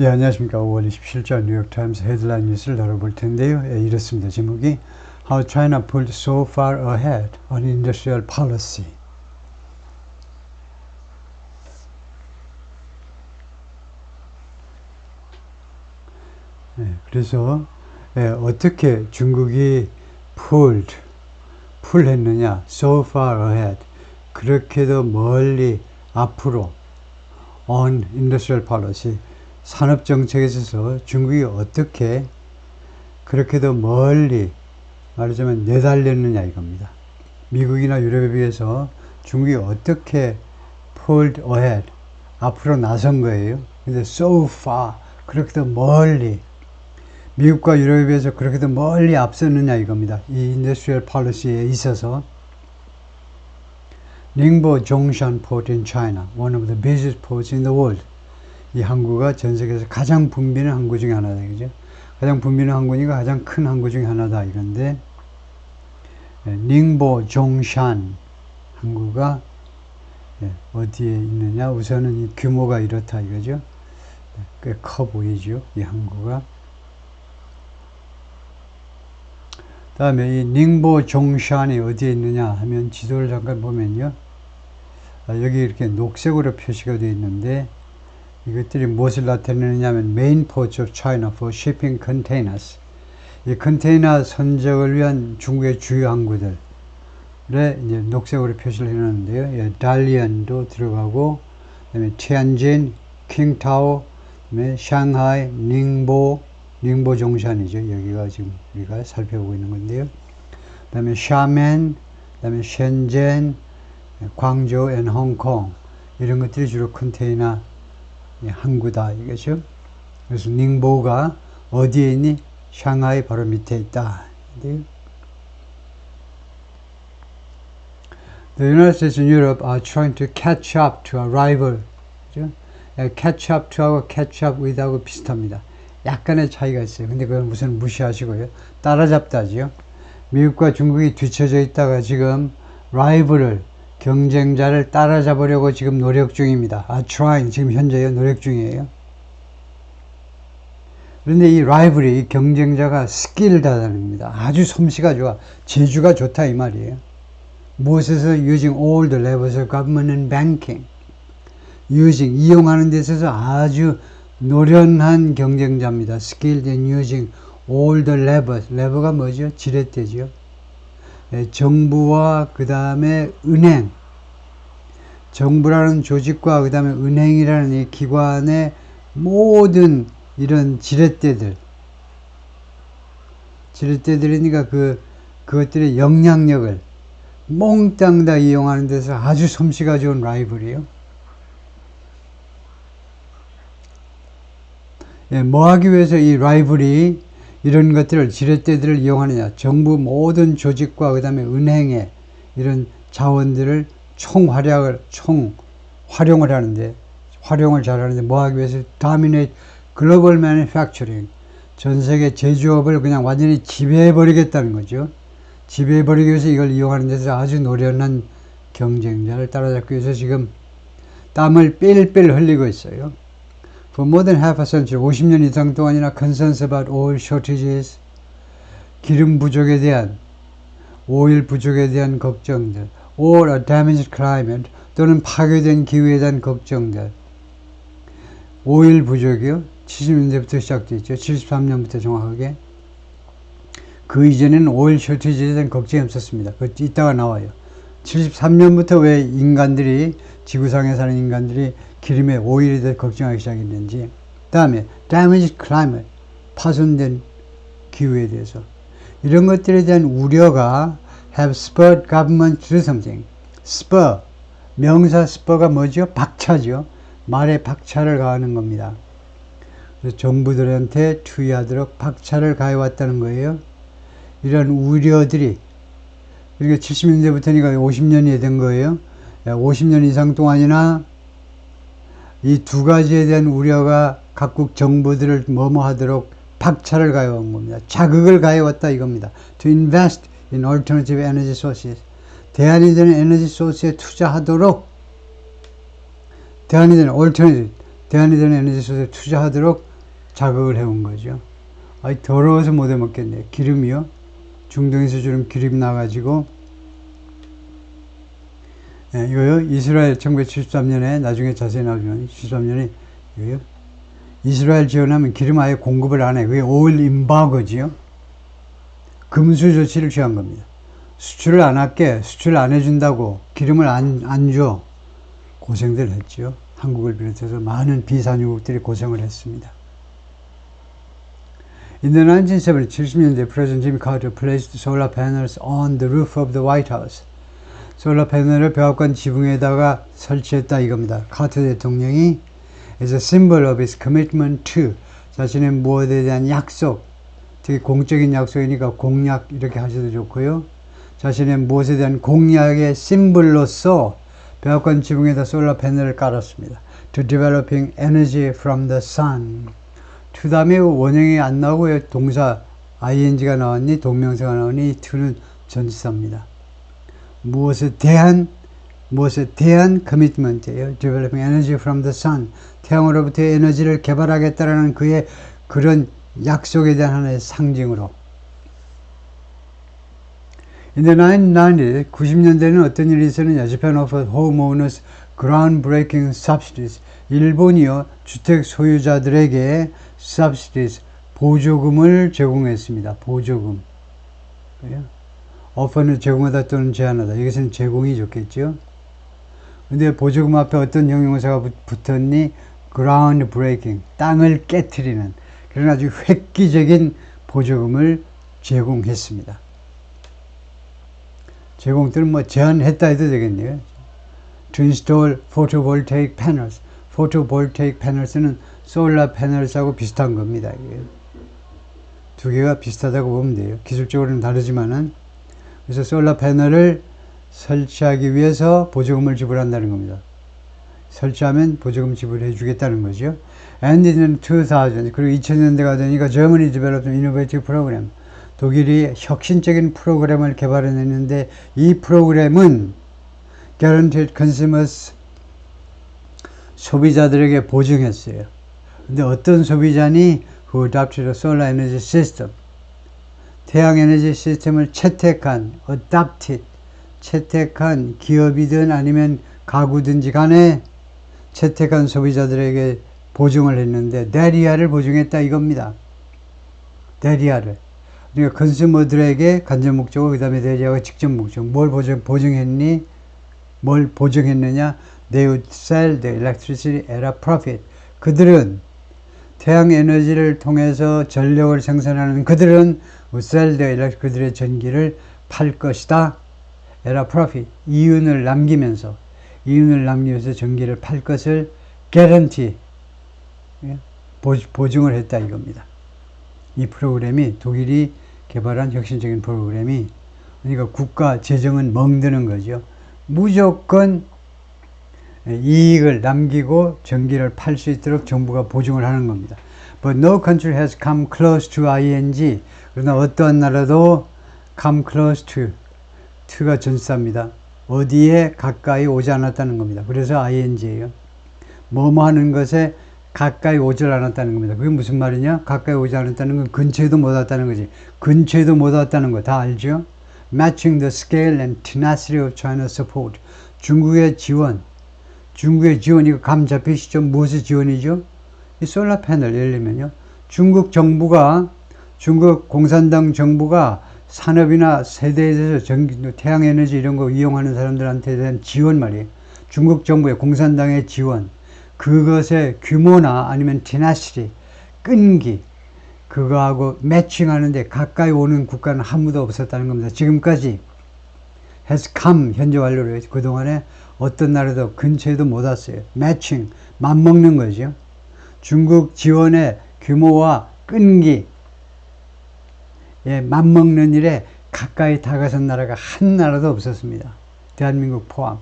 예, 안녕하십니까. 5월 27일 뉴욕타임스 헤드라인 뉴스를 다뤄볼 텐데요. 예, 이렇습니다. 제목이 How China Pulled So Far Ahead on Industrial Policy. 예, 그래서 어떻게 중국이 풀했느냐, so far ahead, 그렇게도 멀리 앞으로 on industrial policy, 산업정책에 있어서 중국이 어떻게 그렇게도 멀리 말하자면 내달렸느냐 이겁니다. 미국이나 유럽에 비해서 중국이 어떻게 pulled ahead, 앞으로 나선 거예요. 근데 so far, 그렇게도 멀리 미국과 유럽에 비해서 그렇게도 멀리 앞섰느냐 이겁니다. 이 인더스트리얼 폴리시에 있어서 닝보 종산 port in China, one of the busiest ports in the world. 이 항구가 전 세계에서 가장 붐비는 항구 중에 하나다, 그죠? 가장 붐비는 항구니까 가장 큰 항구 중에 하나다 이건데, 닝보 종산 항구가 어디에 있느냐? 우선은 이 규모가 이렇다 이거죠. 꽤 커 보이죠, 이 항구가. 다음에 이 닝보 종산이 어디에 있느냐 하면 지도를 잠깐 보면요. 여기 이렇게 녹색으로 표시가 되어 있는데 이것들이 무엇을 나타내느냐 하면 Main Ports of China for Shipping Containers. 이 컨테이너 선적을 위한 중국의 주요 항구들에 이제 녹색으로 표시를 해놨는데요. 달리안도 들어가고, 그 다음에 티안진, 킹타오, 그 다음에 상하이, 닝보 종산이죠. 여기가 지금 우리가 살펴보고 있는 건데요. 그 다음에 샤멘, 그 다음에 셴젠, 광저우 앤 홍콩, 이런 것들이 주로 컨테이너 항구다 이거죠. 그래서 닝보가 어디에 있니? 상하이 바로 밑에 있다. The United States and Europe are trying to catch up to a rival. 그죠? catch up to하고 catch up with하고 비슷합니다. 약간의 차이가 있어요. 근데 그건 우선 무시하시고요. 따라잡다지요. 미국과 중국이 뒤처져 있다가 지금 라이벌을, 경쟁자를 따라잡으려고 지금 노력 중입니다. trying, 지금 현재요, 노력 중이에요. 그런데 이 라이벌이, 이 경쟁자가 스킬다는 겁니다. 아주 솜씨가 좋아. 재주가 좋다 이 말이에요. 무엇에서 using all the levels of government and banking. 이용하는 데 있어서 아주 노련한 경쟁자입니다. skilled in using all the levers. 레버가 뭐죠? 지렛대죠. 정부와 그 다음에 은행, 정부라는 조직과 그 다음에 은행이라는 이 기관의 모든 이런 지렛대들이니까 그것들의 영향력을 몽땅 다 이용하는 데서 아주 솜씨가 좋은 라이벌이에요. 뭐 하기 위해서 이 라이벌이 이런 것들을, 지렛대들을 이용하느냐? 정부 모든 조직과 그 다음에 은행의 이런 자원들을 활용을 하는데, 활용을 잘 하는데 뭐 하기 위해서? dominate global manufacturing. 전 세계 제조업을 그냥 완전히 지배해버리겠다는 거죠. 지배해버리기 위해서 이걸 이용하는 데서 아주 노련한 경쟁자를 따라잡기 위해서 지금 땀을 삘삘 흘리고 있어요. For more than half a century, 50년 이상 동안이나 concerns about oil shortages, 기름 부족에 대한, 오일 부족에 대한 걱정들, or a damaged climate, 또는 파괴된 기후에 대한 걱정들. 오일 부족이요. 70년대부터 시작됐죠. 73년부터 정확하게. 그 이전에는 오일 쇼티지에 대한 걱정이 없었습니다. 이따가 나와요. 73년부터 왜 인간들이, 지구상에 사는 인간들이 기름의 오일에 대해 걱정하기 시작했는지. 다음에 damaged climate, 파손된 기후에 대해서. 이런 것들에 대한 우려가 have spurred government to do something. spur, 명사 spur가 뭐죠? 박차죠. 말에 박차를 가하는 겁니다. 그래서 정부들한테 투의하도록 박차를 가해왔다는 거예요. 이런 우려들이, 그러니까 70년대부터니까 50년이 된 거예요. 50년 이상 동안이나 이 두 가지에 대한 우려가 각국 정부들을 하도록 박차를 가해온 겁니다. 자극을 가해왔다 이겁니다. To invest in alternative energy sources. 대안이 되는 에너지 소스에 투자하도록, 대안이 되는 에너지 소스에 투자하도록 자극을 해온 거죠. 아이, 더러워서 못 해먹겠네. 기름이요. 중동에서 주는 기름 나가지고, 예, 이거요. 이스라엘 1973년에, 나중에 자세히 나오지만, 73년에, 이거요. 이스라엘 지원하면 기름 아예 공급을 안 해. 그게 오일 임바거지요. 금수 조치를 취한 겁니다. 수출을 안 할게, 수출 안 해준다고 기름을 안 줘. 고생들 했죠. 한국을 비롯해서 많은 비산유국들이 고생을 했습니다. In the 1970s, 70년대, President Jimmy Carter placed solar panels on the roof of the White House. 솔라 패널을 백악관 지붕에다가 설치했다 이겁니다. 카터 대통령이 as a symbol of his commitment to 자신의 무엇에 대한 약속, 되게 공적인 약속이니까 공약 이렇게 하셔도 좋고요. 자신의 무엇에 대한 공약의 심볼로서 백악관 지붕에다 솔라 패널을 깔았습니다. To developing energy from the sun. to 다음에 원형이 안 나오고요. 동사 ing가 나왔니 동명사가 나오니 to는 전치사입니다. 무엇에 대한 커미트먼트예요. Developing energy from the sun. 태양으로부터의 에너지를 개발하겠다라는 그의 그런 약속에 대한 하나의 상징으로. In the 1990s, 90년대에는 어떤 일이 있었느냐. Japan offered homeowners groundbreaking subsidies. 일본이요, 주택 소유자들에게 subsidies, 보조금을 제공했습니다. 보조금. offer는 제공하다 또는 제한하다. 여기서는 제공이 좋겠죠. 근데 보조금 앞에 어떤 형용사가 붙었니? ground breaking, 땅을 깨트리는 그런 아주 획기적인 보조금을 제공했습니다. 제공 또는 뭐 제한했다 해도 되겠네요. To install photovoltaic panels. photovoltaic panels는 solar panels하고 비슷한 겁니다. 두 개가 비슷하다고 보면 돼요. 기술적으로는 다르지만은. 그래서 솔라 패널을 설치하기 위해서 보조금을 지불한다는 겁니다. 설치하면 보조금 지불해 주겠다는 거죠. And in 2000, 그리고 2000년대가 되니까 Germany developed an innovative program. 독일이 혁신적인 프로그램을 개발해냈는데 이 프로그램은 guaranteed consumers, 소비자들에게 보증했어요. 근데 어떤 소비자니? Who adopted a solar energy system. 태양 에너지 시스템을 채택한 기업이든 아니면 가구든지 간에 채택한 소비자들에게 보증을 했는데 대리아를 보증했다 이겁니다. 대리아를. 그러니까 컨슈머들에게 간접 목적어 그 다음에 대리아가 직접 목적. 뭘 보증했니? 뭘 보증했느냐? They would sell the electricity at a profit. 그들은 태양 에너지를 통해서 전력을 생산하는 그들은 would sell the electricity, 그들의 전기를 팔 것이다. at a profit. 이윤을 남기면서 전기를 팔 것을 guarantee, 보증을 했다 이겁니다. 이 프로그램이 독일이 개발한 혁신적인 프로그램이 그러니까 국가 재정은 멍드는 거죠. 무조건 이익을 남기고 전기를 팔 수 있도록 정부가 보증을 하는 겁니다. But no country has come close to ing. 그러나 어떠한 나라도 come close to가 전치사입니다. 어디에 가까이 오지 않았다는 겁니다. 그래서 ing예요. 뭐뭐 하는 것에 가까이 오지 않았다는 겁니다. 그게 무슨 말이냐? 가까이 오지 않았다는 건 근처에도 못 왔다는 거지. 근처에도 못 왔다는 거 다 알죠? Matching the scale and tenacity of China's support. 중국의 지원, 이거 감 잡히시죠? 무엇의 지원이죠? 이 솔라 패널, 예를 들면요. 중국 공산당 정부가 산업이나 세대에 대해서 태양 에너지 이런 거 이용하는 사람들한테 대한 지원 말이에요. 중국 정부의 공산당의 지원. 그것의 규모나 아니면 tenacity, 끈기, 그거하고 매칭하는데 가까이 오는 국가는 아무도 없었다는 겁니다. 지금까지 has come, 현재 완료로 그동안에 어떤 나라도 근처에도 못 왔어요. 매칭, 맞먹는 거죠. 중국 지원의 규모와 끈기, 맞먹는 일에 가까이 다가선 나라가 한 나라도 없었습니다. 대한민국 포함.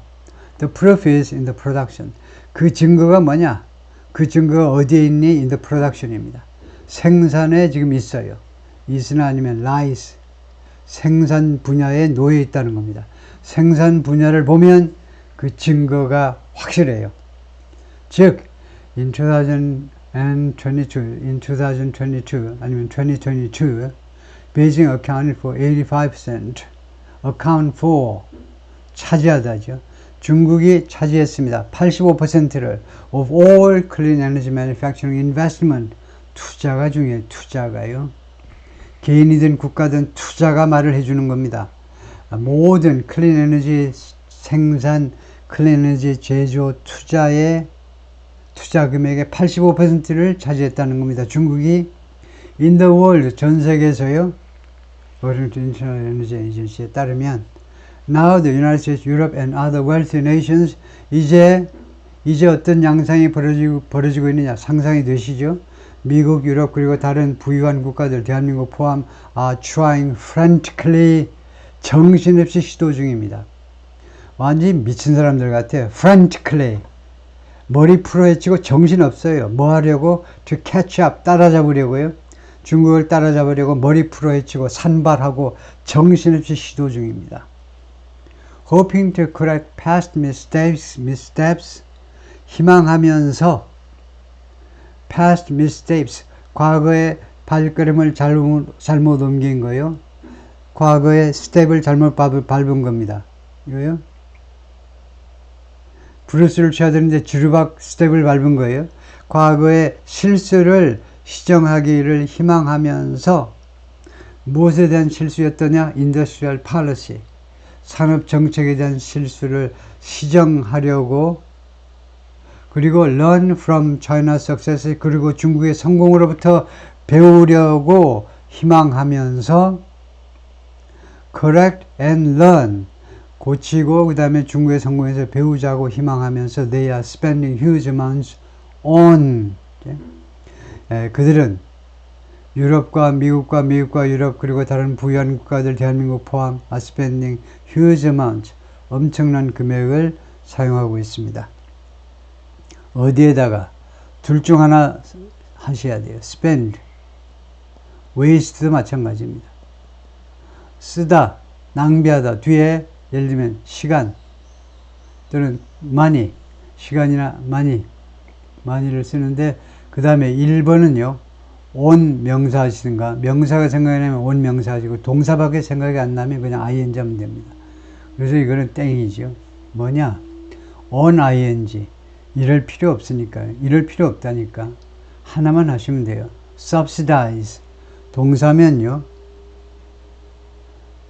The proof is in the production. 그 증거가 뭐냐? 그 증거가 어디에 있니? In the production입니다. 생산에 지금 있어요. is나 아니면 lies. 생산 분야에 놓여 있다는 겁니다. 생산 분야를 보면 그 증거가 확실해요. 즉, in 2000, in 2022 아니면 2022 Beijing accounted for 85% account for 차지하다죠. 중국이 차지했습니다. 85%를 of all clean energy manufacturing investment 투자가 중요해요. 투자가요. 개인이든 국가든 투자가 말을 해주는 겁니다. 모든 클린 에너지 생산, 클린 에너지 제조 투자의 투자 금액의 85%를 차지했다는 겁니다. 중국이 in the world 전 세계에서요. According to International Energy Agency에 따르면 now the United States, Europe and other wealthy nations 이제 어떤 양상이 벌어지고 있느냐 상상이 되시죠? 미국, 유럽 그리고 다른 부유한 국가들 대한민국 포함 are trying frantically 정신없이 시도 중입니다. 완전히 미친 사람들 같아요. frantically 머리 풀어헤치고 정신없어요. 뭐 하려고? to catch up 따라잡으려고요. 중국을 따라잡으려고 머리 풀어헤치고 산발하고 정신없이 시도 중입니다. hoping to correct past missteps 희망하면서 past missteps 과거의 발걸음을 잘못 옮긴 거요. 과거의 스텝을 잘못 밟은 겁니다. 이거요. 브루스를 쳐야 되는데 주르박 스텝을 밟은 거예요. 과거의 실수를 시정하기를 희망하면서 무엇에 대한 실수였더냐? 인더스트리얼 팔러시 산업 정책에 대한 실수를 시정하려고 그리고 learn from China's success 그리고 중국의 성공으로부터 배우려고 희망하면서 correct and learn 고치고 그 다음에 중국의 성공에서 배우자고 희망하면서 they are spending huge amounts on 그들은 유럽과 미국과 유럽 그리고 다른 부유한 국가들 대한민국 포함 are spending huge amounts 엄청난 금액을 사용하고 있습니다. 어디에다가 둘 중 하나 하셔야 돼요. spend waste도 마찬가지입니다. 쓰다 낭비하다 뒤에 예를 들면 시간 또는 money 시간이나 money를 쓰는데 그 다음에 1번은요 on 명사 하시든가 명사가 생각이 나면 on 명사 하시고 동사밖에 생각이 안 나면 그냥 ing 하면 됩니다. 그래서 이거는 땡이죠. 뭐냐 on ing 이럴 필요 없으니까요. 이럴 필요 없다니까 하나만 하시면 돼요. subsidize 동사면요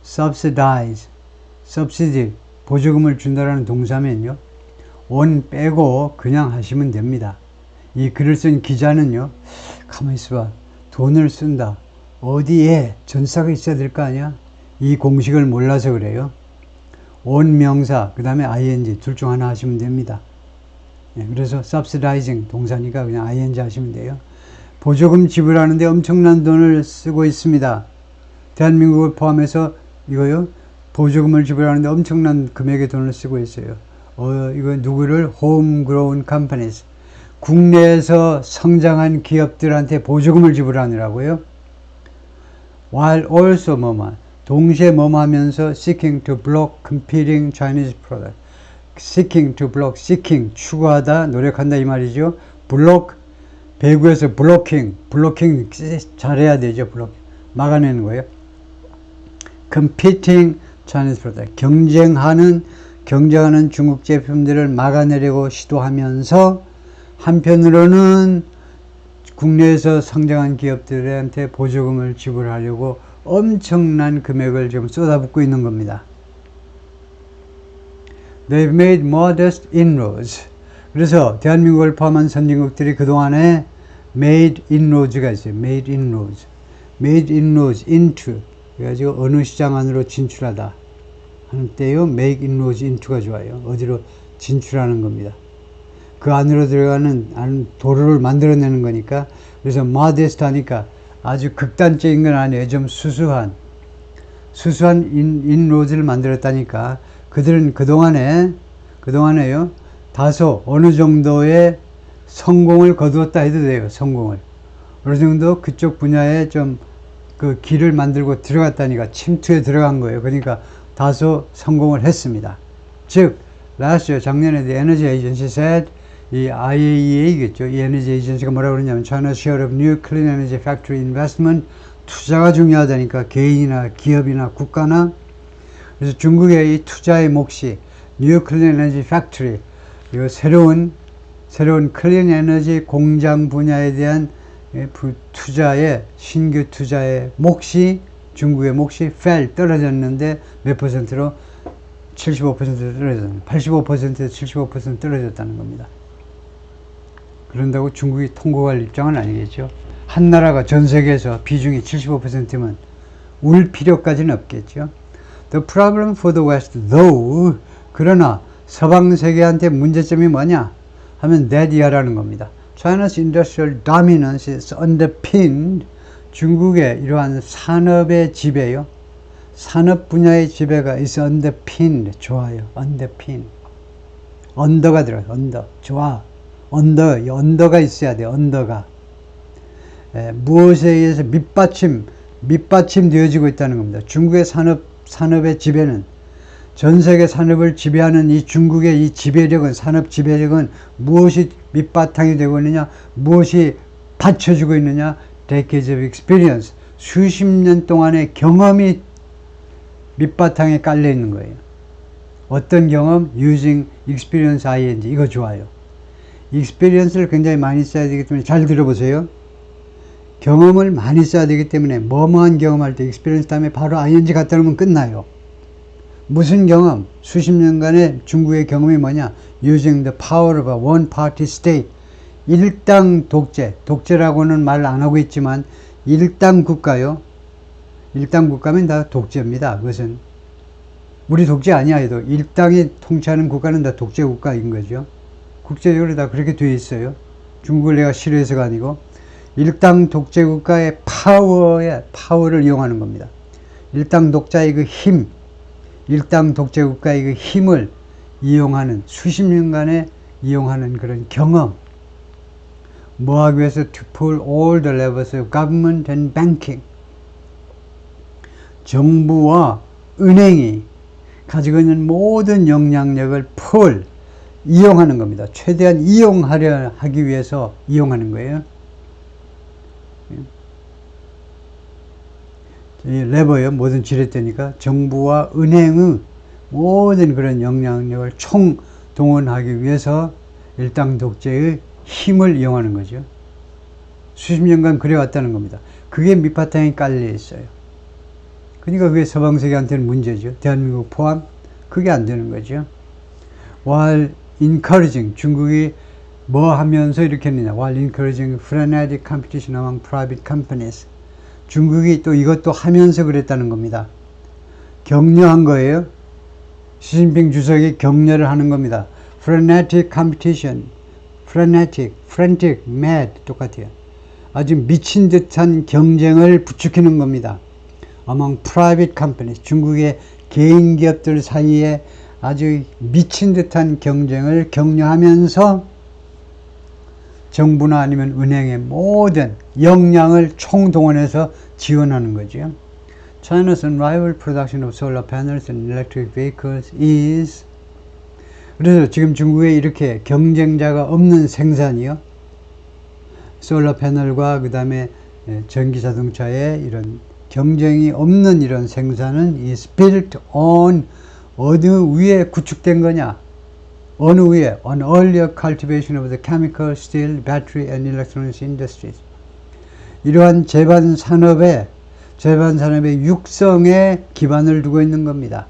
subsidize subsidy 보조금을 준다라는 동사면요 on 빼고 그냥 하시면 됩니다. 이 글을 쓴 기자는요 가만히 있어봐 돈을 쓴다 어디에 전사가 있어야 될 거 아니야? 이 공식을 몰라서 그래요. on 명사 그 다음에 ing 둘 중 하나 하시면 됩니다. 그래서 subsidizing 동사니까 그냥 ing 하시면 돼요. 보조금 지불하는데 엄청난 돈을 쓰고 있습니다. 대한민국을 포함해서 이거요 보조금을 지불하는데 엄청난 금액의 돈을 쓰고 있어요. 이거 누구를 homegrown companies 국내에서 성장한 기업들한테 보조금을 지불하느라고요. while also 뭐만 동시에 뭐하면서 seeking to block competing Chinese product seeking to block seeking 추구하다 노력한다 이 말이죠. block 배구에서 블로킹 잘해야 되죠. 블로킹 막아내는 거예요. competing Chinese product 경쟁하는 중국 제품들을 막아내려고 시도하면서 한편으로는 국내에서 성장한 기업들한테 보조금을 지불하려고 엄청난 금액을 지금 쏟아붓고 있는 겁니다. They've made modest inroads. 그래서 대한민국을 포함한 선진국들이 그동안에 made inroads가 있어요. made inroads into 그래가지고 어느 시장 안으로 진출하다 하는 때요 make inroads into가 좋아요. 어디로 진출하는 겁니다. 그 안으로 들어가는 도로를 만들어내는 거니까 그래서 modest 하니까 아주 극단적인 건 아니에요. 좀 수수한 inroads를 만들었다니까 그들은 그동안에요 다소 어느 정도의 성공을 거두었다 해도 돼요. 성공을 어느 정도 그쪽 분야에 좀 그 길을 만들고 들어갔다니까 침투에 들어간 거예요. 그러니까 다소 성공을 했습니다. 즉 last year 작년에 the energy agency said 이 IAEA겠죠. 이 에너지 에이전시가 뭐라고 그러냐면 China's share of new clean energy factory investment, 투자가 중요하다니까 개인이나 기업이나 국가나. 그래서 중국의 이 투자의 몫이 뉴 클린 에너지 팩토리, 이 새로운 클린 에너지 공장 분야에 대한 투자의 신규 투자의 몫이 중국의 몫이 떨어졌는데 몇 퍼센트로 75% 떨어졌다는 85%에서 75% 떨어졌다는 겁니다. 그런다고 중국이 통곡할 입장은 아니겠죠. 한 나라가 전 세계에서 비중이 75%면 울 필요까지는 없겠죠. The problem for the West, though, 그러나 서방 세계한테 문제점이 뭐냐 하면 that 이하라는 겁니다. China's industrial dominance is underpinned, 중국의 이러한 산업의 지배요. 산업 분야의 지배가 is underpinned, 좋아요. underpin. 언더가 들어요. 언더. 좋아. 언더가 있어야 돼. 언더가. 무엇에 의해서 밑받침 되어지고 있다는 겁니다. 중국의 산업의 지배는, 전 세계 산업을 지배하는 이 중국의 이 지배력은, 산업 지배력은 무엇이 밑바탕이 되고 있느냐, 무엇이 받쳐주고 있느냐, decades of experience, 수십 년 동안의 경험이 밑바탕에 깔려 있는 거예요. 어떤 경험? using experience ing. 이거 좋아요. experience를 굉장히 많이 써야 되기 때문에 잘 들어보세요. 경험을 많이 써야 되기 때문에 뭐뭐한 경험할 때 experience 다음에 바로 ing 갖다 놓으면 끝나요. 무슨 경험? 수십 년간의 중국의 경험이 뭐냐? using the power of a one party state. 일당 독재. 독재라고는 말 안 하고 있지만 일당 국가요. 일당 국가면 다 독재입니다. 그것은 우리 독재 아니야 해도 일당이 통치하는 국가는 다 독재 국가인 거죠. 국제적으로 다 그렇게 되어 있어요. 중국을 내가 싫어해서가 아니고 일당 독재 국가의 파워를 이용하는 겁니다. 일당 독자의 그 힘, 일당 독재 국가의 그 힘을 이용하는, 수십 년간에 이용하는 그런 경험. 뭐 하기 위해서 to pull all the levers of government and banking. 정부와 은행이 가지고 있는 모든 영향력을 이용하는 겁니다. 최대한 이용하려 하기 위해서 이용하는 거예요. 이 레버요, 모든 지렛대니까 정부와 은행의 모든 그런 영향력을 총동원하기 위해서 일당 독재의 힘을 이용하는 거죠. 수십 년간 그래왔다는 겁니다. 그게 밑바탕에 깔려 있어요. 그러니까 그게 서방세계한테는 문제죠. 대한민국 포함. 그게 안 되는 거죠. While encouraging, 중국이 뭐 하면서 이렇게 했느냐. While encouraging frenetic competition among private companies. 중국이 또 이것도 하면서 그랬다는 겁니다. 격려한 거예요. 시진핑 주석이 격려를 하는 겁니다. frenetic competition. frantic, mad 똑같아요. 아주 미친 듯한 경쟁을 부추기는 겁니다. among private companies, 중국의 개인 기업들 사이에 아주 미친 듯한 경쟁을 격려하면서 정부나 아니면 은행의 모든 역량을 총동원해서 지원하는 거죠. China's unrivaled production of solar panels and electric vehicles is, 그래서 지금 중국에 이렇게 경쟁자가 없는 생산이요. 솔라 패널과 그 다음에 전기 자동차의 이런 경쟁이 없는 이런 생산은 is built on, 어느 위에 구축된 거냐? 어느 위에? On earlier cultivation of the chemical, steel, battery and electronics industries. 이러한 제반 산업의 육성에 기반을 두고 있는 겁니다.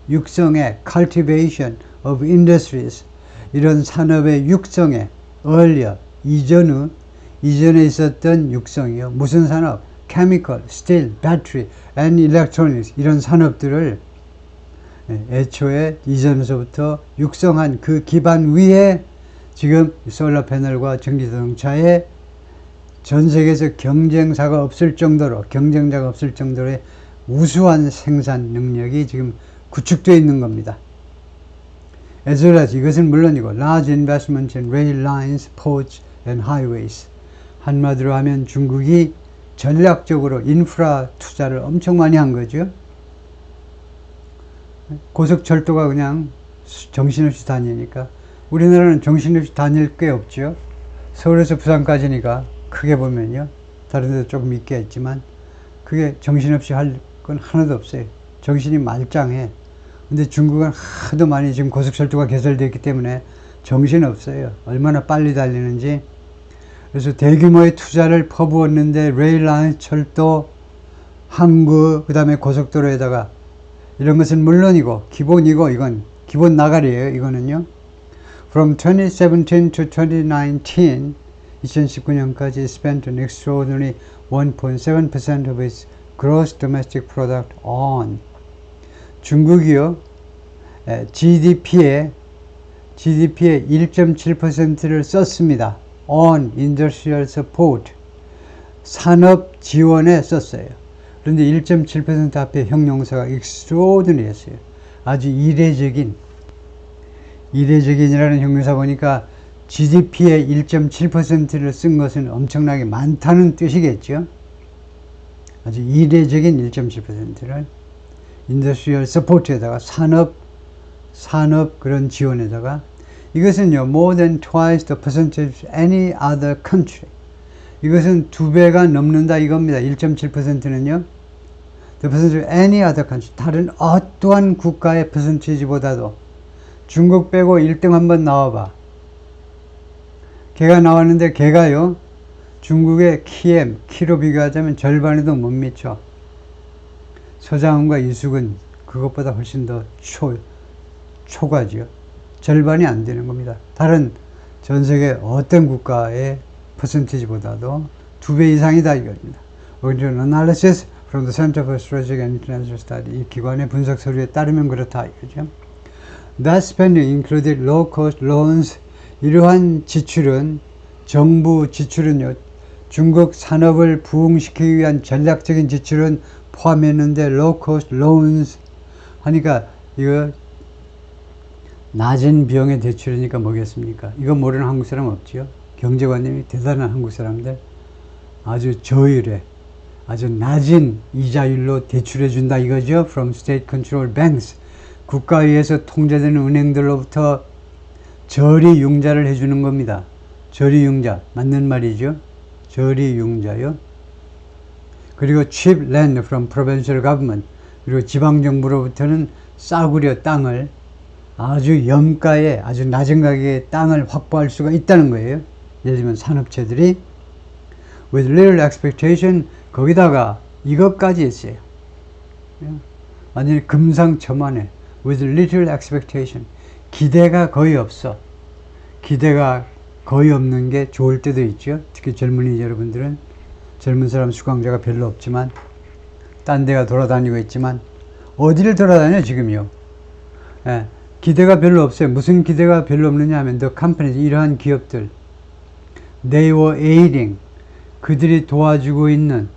육성에 cultivation of industries, 이런 산업의 육성에 earlier, 이전에 있었던 육성이요. 무슨 산업? chemical, steel, battery and electronics, 이런 산업들을 애초에 이전서부터 육성한 그 기반 위에 지금 솔라 패널과 전기자동차에 전 세계에서 경쟁자가 없을 정도로의 우수한 생산 능력이 지금 구축되어 있는 겁니다. As well as, 이것은 물론이고 large investment in rail lines, ports and highways. 한마디로 하면 중국이 전략적으로 인프라 투자를 엄청 많이 한 거죠. 고속철도가 그냥 정신없이 다니니까 우리나라는 정신없이 다닐 게 없죠. 서울에서 부산까지니까 크게 보면요. 다른 데도 조금 있겠지만 그게 정신없이 할 건 하나도 없어요. 정신이 말짱해. 근데 중국은 하도 많이 지금 고속철도가 개설되었기 때문에 정신 없어요. 얼마나 빨리 달리는지. 그래서 대규모의 투자를 퍼부었는데 레일라인, 철도, 항구, 그 다음에 고속도로에다가 이런 것은 물론이고 기본이고 이건 기본 나가리예요. 이거는요. From 2017 to 2019, 2019년까지 spent an extraordinary 1.7% of its gross domestic product on. 중국이요. GDP의 1.7%를 썼습니다. on industrial support. 산업 지원에 썼어요. 그런데 1.7% 앞에 형용사가 extraordinary였어요. 아주 이례적인이라는 형용사 보니까 GDP의 1.7%를 쓴 것은 엄청나게 많다는 뜻이겠죠. 아주 이례적인 1.7%를 인더스트리얼 서포트에다가 산업 그런 지원에다가 이것은요 more than twice the percentage of any other country. 이것은 2배가 넘는다 이겁니다. 1.7%는요 the percentage of any other country. 다른 어떠한 국가의 퍼센티지보다도 중국 빼고 1등 한번 나와봐. 걔가 나왔는데 걔가요 중국의 키로 비교하자면 절반에도 못 미쳐. 서장훈과 이숙은 그것보다 훨씬 더 초과죠. 절반이 안 되는 겁니다. 다른 전 세계 어떤 국가의 퍼센티지보다도 2배 이상이다 이겁니다. Original analysis from the Center for Strategic and International Study. 이 기관의 분석 서류에 따르면 그렇다 이거죠. That spending included low-cost loans. 이러한 지출은 정부 지출은요. 중국 산업을 부흥시키기 위한 전략적인 지출은 포함했는데 low-cost loans 하니까 이거 낮은 비용의 대출이니까 뭐겠습니까? 이거 모르는 한국 사람 없지요? 경제관념이 대단한 한국 사람들 아주 저율에 아주 낮은 이자율로 대출해 준다 이거죠. From state controlled banks. 국가에 의해서 통제되는 은행들로부터 저리융자를 해주는 겁니다. 저리융자 맞는 말이죠. 저리융자요. 그리고 cheap land from provincial government. 그리고 지방정부로부터는 싸구려 땅을 아주 염가에 아주 낮은 가격의 땅을 확보할 수가 있다는 거예요. 예를 들면 산업체들이 with little expectation. 거기다가 이것까지 했어요. 완전히 금상첨화네. with little expectation. 기대가 거의 없어. 기대가 거의 없는 게 좋을 때도 있죠. 특히 젊은이 여러분들은 젊은 사람 수강자가 별로 없지만 딴 데가 돌아다니고 있지만 어디를 돌아다녀 지금요. 예, 기대가 별로 없어요. 무슨 기대가 별로 없느냐 하면 the companies, 이러한 기업들 they were aiding, 그들이 도와주고 있는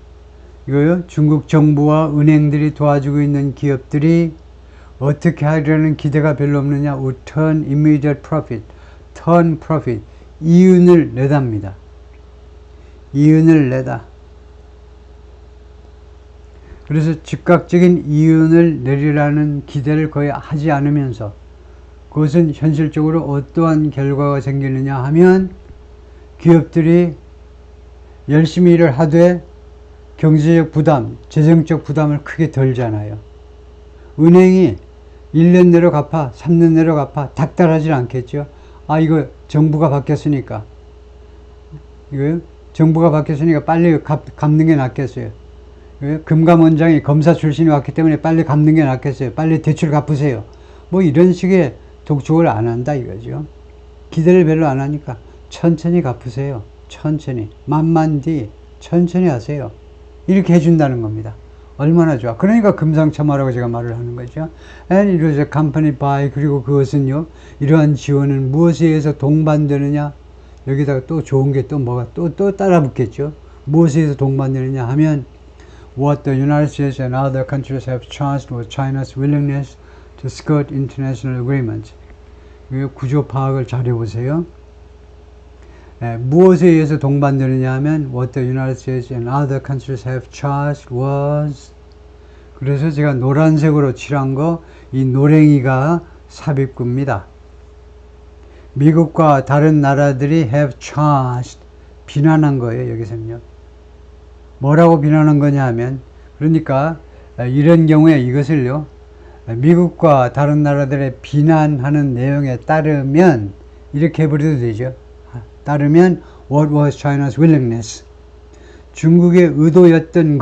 이거요. 중국 정부와 은행들이 도와주고 있는 기업들이 어떻게 하려는 기대가 별로 없느냐. turn immediate profit, turn profit, 이윤을 내답니다. 이윤을 내다. 그래서 즉각적인 이윤을 내리라는 기대를 거의 하지 않으면서 그것은 현실적으로 어떠한 결과가 생기느냐 하면 기업들이 열심히 일을 하되 경제적 부담, 재정적 부담을 크게 덜잖아요. 은행이 1년 내로 갚아, 3년 내로 갚아 닥달하지 않겠죠. 아 이거 정부가 바뀌었으니까 이거요? 정부가 바뀌었으니까 빨리 갚는 게 낫겠어요. 금감원장이 검사 출신이 왔기 때문에 빨리 갚는 게 낫겠어요. 빨리 대출 갚으세요. 뭐 이런 식의 독촉을 안 한다 이거죠. 기대를 별로 안 하니까 천천히 갚으세요. 천천히. 만만디 천천히 하세요. 이렇게 해준다는 겁니다. 얼마나 좋아. 그러니까 금상첨화라고 제가 말을 하는 거죠. And it was a company by, 그리고 그것은요, 이러한 지원은 무엇에 의해서 동반되느냐? 여기다가 또 좋은 게 또 뭐가 또 따라 붙겠죠. 무엇에 의해서 동반되느냐 하면 what the United States and other countries have charged was China's willingness to skirt international agreements. 구조 파악을 잘 해보세요. 무엇에 의해서 동반되느냐 하면 what the United States and other countries have charged was, 그래서 제가 노란색으로 칠한 거 이 노랭이가 삽입구입니다. 미국과 다른 나라들이 have charged, 비난한 거예요. 여기서는요. 뭐라고 비난한 거냐 하면, 그러니까 이런 경우에 이것을요, 미국과 다른 나라들의 비난하는 내용에 따르면 이렇게 해버려도 되죠. 따르면 what was China's willingness, 중국의 의도였던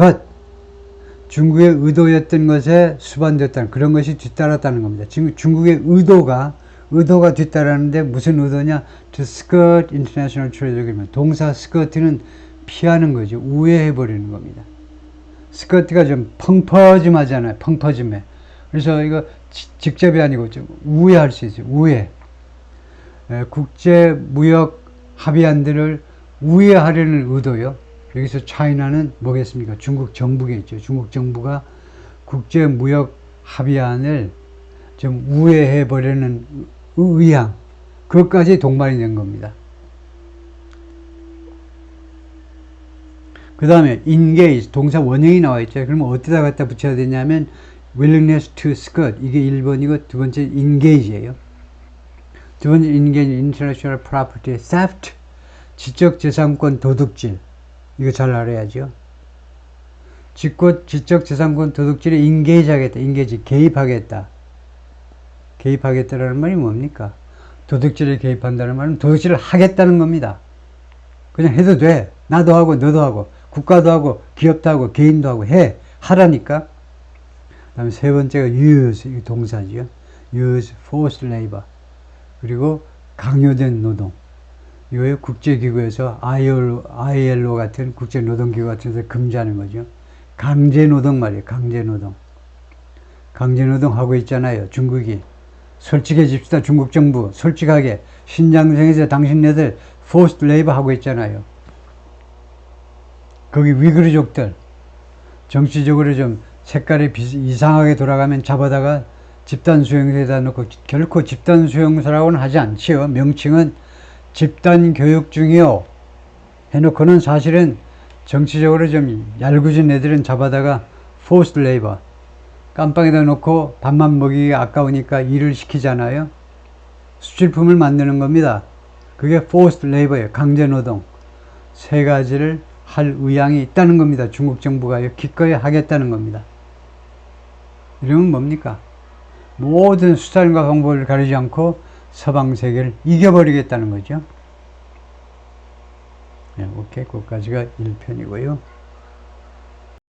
것에 수반되었다는, 그런 것이 뒤따랐다는 겁니다. 지금 중국의 의도가 뒤따르는데 무슨 의도냐? To skirt international trade agreement. 동사 skirt는 피하는 거죠. 우회해버리는 겁니다. skirt가 좀 펑퍼짐하잖아요. 펑퍼짐해. 그래서 이거 직접이 아니고 좀 우회할 수 있어요. 우회. 국제 무역 합의안들을 우회하려는 의도요. 여기서 차이나는 뭐겠습니까? 중국 정부겠죠. 중국 정부가 국제 무역 합의안을 좀 우회해 버리는 의향, 그것까지 동반이 된 겁니다. 그 다음에 engage, 동사 원형이 나와 있죠. 그러면 어디다 갖다 붙여야 되냐면 willingness to skirt, 이게 1번이고 두 번째 engage예요. 두 번째 engage international property theft, 지적재산권 도둑질. 이거 잘 알아야죠. 지적재산권 도둑질에 engage 하겠다. engage, 개입하겠다. 개입하겠다라는 말이 뭡니까? 도둑질에 개입한다는 말은 도둑질을 하겠다는 겁니다. 그냥 해도 돼. 나도 하고 너도 하고 국가도 하고 기업도 하고 개인도 하고 하라니까. 그 다음에 세 번째가 use, 이 동사죠. use forced labor. 그리고 강요된 노동. 이거요, 국제기구에서 ILO 같은 국제노동기구 같은 데서 금지하는 거죠. 강제노동 말이에요. 강제노동. 강제노동 하고 있잖아요. 중국이. 솔직해집시다. 중국 정부. 솔직하게. 신장성에서 당신네들 forced labor 하고 있잖아요. 거기 위구르족들. 정치적으로 좀 색깔이 이상하게 돌아가면 잡아다가 집단수용소에다 놓고, 결코 집단수용소라고는 하지 않지요. 명칭은 집단교육 중이요 해놓고는 사실은 정치적으로 좀 얄궂은 애들은 잡아다가 forced labor, 깜빵에다 놓고 밥만 먹이기 아까우니까 일을 시키잖아요. 수출품을 만드는 겁니다. 그게 forced labor예요. 강제노동. 세 가지를 할 의향이 있다는 겁니다. 중국 정부가 기꺼이 하겠다는 겁니다. 이러면 뭡니까? 모든 수단과 방법을 가리지 않고 서방 세계를 이겨버리겠다는 거죠. 네, 오케이. 거기까지가 1편이고요.